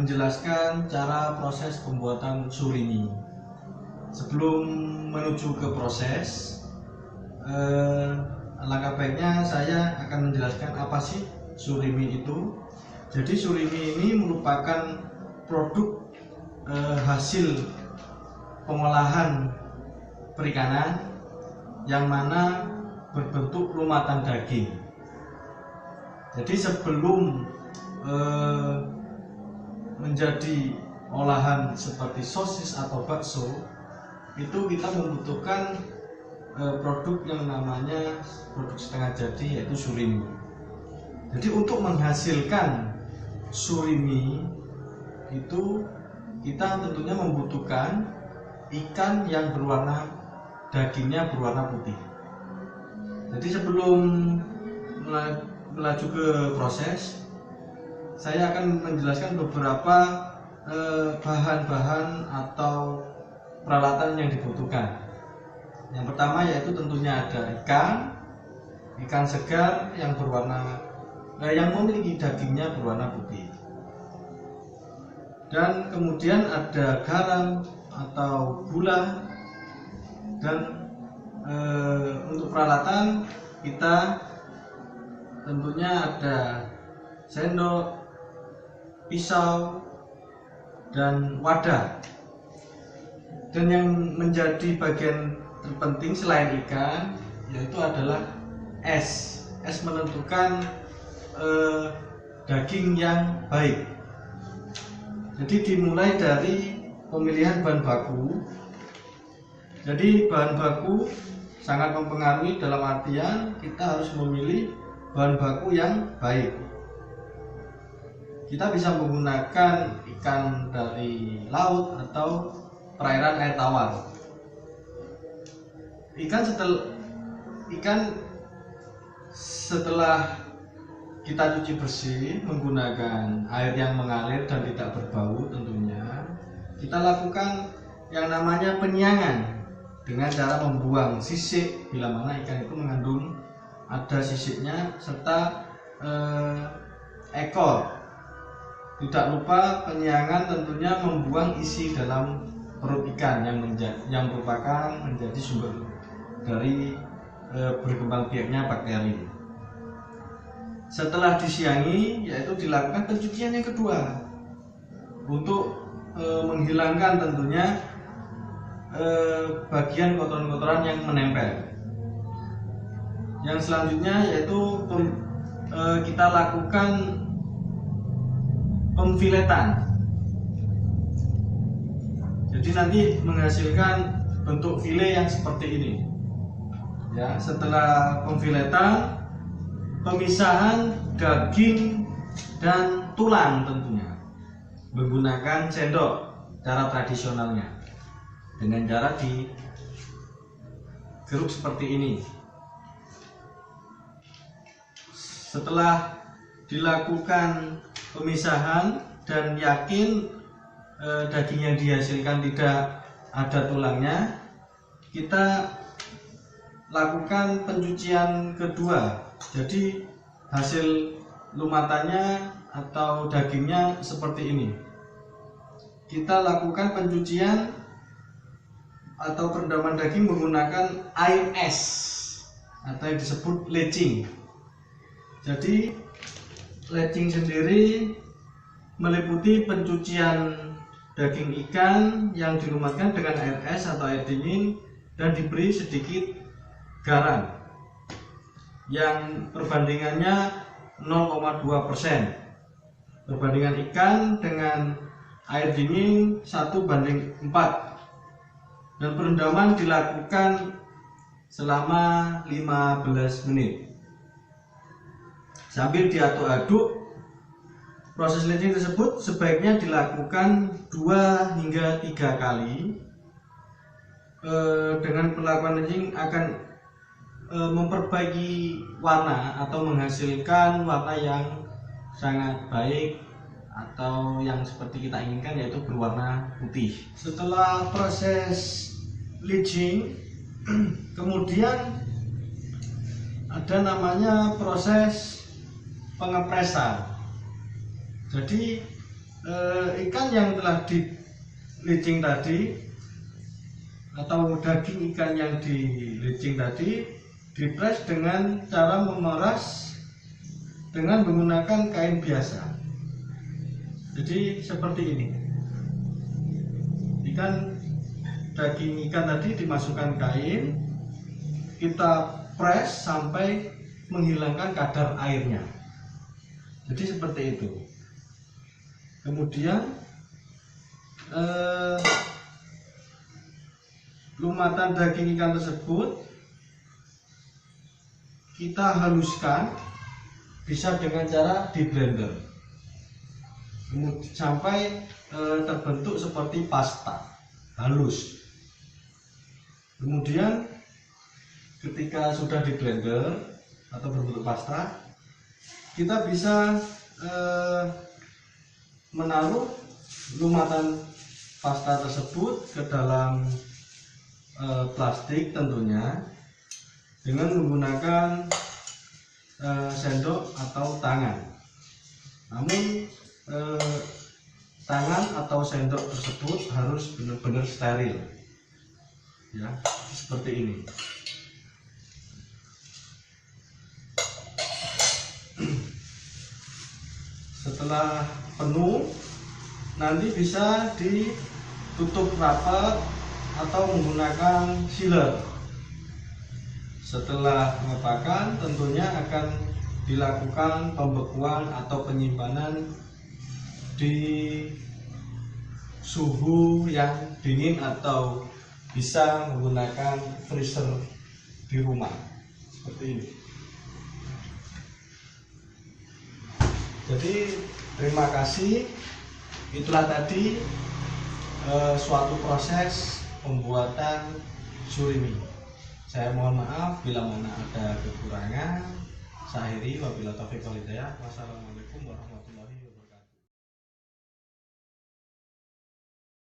menjelaskan cara proses pembuatan surimi. Sebelum menuju ke proses, alangkah baiknya saya akan menjelaskan apa sih surimi itu. Jadi surimi ini merupakan produk hasil pengolahan perikanan yang mana berbentuk lumatan daging. Jadi sebelum menjadi olahan seperti sosis atau bakso, itu kita membutuhkan produk yang namanya produk setengah jadi, yaitu surimi. Jadi untuk menghasilkan surimi itu kita tentunya membutuhkan ikan yang dagingnya berwarna putih. Jadi sebelum melaju ke proses, saya akan menjelaskan beberapa bahan-bahan atau peralatan yang dibutuhkan. Yang pertama yaitu tentunya ada ikan segar yang memiliki dagingnya berwarna putih. Dan kemudian ada garam atau gula, dan untuk peralatan kita tentunya ada sendok, pisau, dan wadah. Dan yang menjadi bagian terpenting selain ikan yaitu adalah es. Es menentukan daging yang baik. Jadi dimulai dari pemilihan bahan baku. Jadi bahan baku sangat mempengaruhi, dalam artian kita harus memilih bahan baku yang baik. Kita bisa menggunakan ikan dari laut atau perairan air tawar. Ikan setelah kita cuci bersih menggunakan air yang mengalir dan tidak berbau, tentunya kita lakukan yang namanya penyiangan dengan cara membuang sisik bila mana ikan itu mengandung ada sisiknya serta ekor. Tidak lupa penyiangan tentunya membuang isi dalam perut ikan yang merupakan menjadi sumber dari berkembang biaknya bakteri. Setelah disiangi, yaitu dilakukan pencucian yang kedua untuk menghilangkan tentunya bagian kotoran-kotoran yang menempel. Yang selanjutnya yaitu kita lakukan pemfiletan. Jadi nanti menghasilkan bentuk file yang seperti ini. Ya, setelah pemfiletan, pemisahan daging dan tulang tentunya menggunakan sendok cara tradisionalnya dengan cara digeruk seperti ini. Setelah dilakukan pemisahan dan yakin daging yang dihasilkan tidak ada tulangnya, kita lakukan pencucian kedua. Jadi hasil lumatannya atau dagingnya seperti ini. Kita lakukan pencucian atau perendaman daging menggunakan air es atau yang disebut leaching. Jadi leaching sendiri meliputi pencucian daging ikan yang dilumatkan dengan air es atau air dingin dan diberi sedikit garam yang perbandingannya 0,2%. Perbandingan ikan dengan air dingin 1:4. Dan perendaman dilakukan selama 15 menit. Sambil diaduk-aduk, proses leaching tersebut sebaiknya dilakukan 2 hingga 3 kali. Dengan perlakuan leaching akan memperbaiki warna atau menghasilkan warna yang sangat baik atau yang seperti kita inginkan, yaitu berwarna putih. Setelah proses leaching, kemudian ada namanya proses pengepresan. Jadi ikan yang telah di licing tadi atau daging ikan yang di licing tadi dipres dengan cara memeras dengan menggunakan kain biasa. Jadi seperti ini, daging ikan tadi dimasukkan kain, kita press sampai menghilangkan kadar airnya. Jadi seperti itu. Kemudian lumatan daging ikan tersebut kita haluskan, bisa dengan cara di blender sampai terbentuk seperti pasta halus. Kemudian ketika sudah di blender atau berbentuk pasta, kita bisa menaruh lumatan pasta tersebut ke dalam plastik tentunya, dengan menggunakan sendok atau tangan. Namun tangan atau sendok tersebut harus benar-benar steril, ya, seperti ini. Setelah penuh, nanti bisa ditutup rapat atau menggunakan sealer. Setelah pengepakan, tentunya akan dilakukan pembekuan atau penyimpanan di suhu yang dingin atau bisa menggunakan freezer di rumah seperti ini. Jadi terima kasih, itulah tadi suatu proses pembuatan surimi. Saya mohon maaf bila mana ada kekurangan. Saya akhiri, wabillahi taufiq wal hidayah. Wassalamualaikum warahmatullahi wabarakatuh.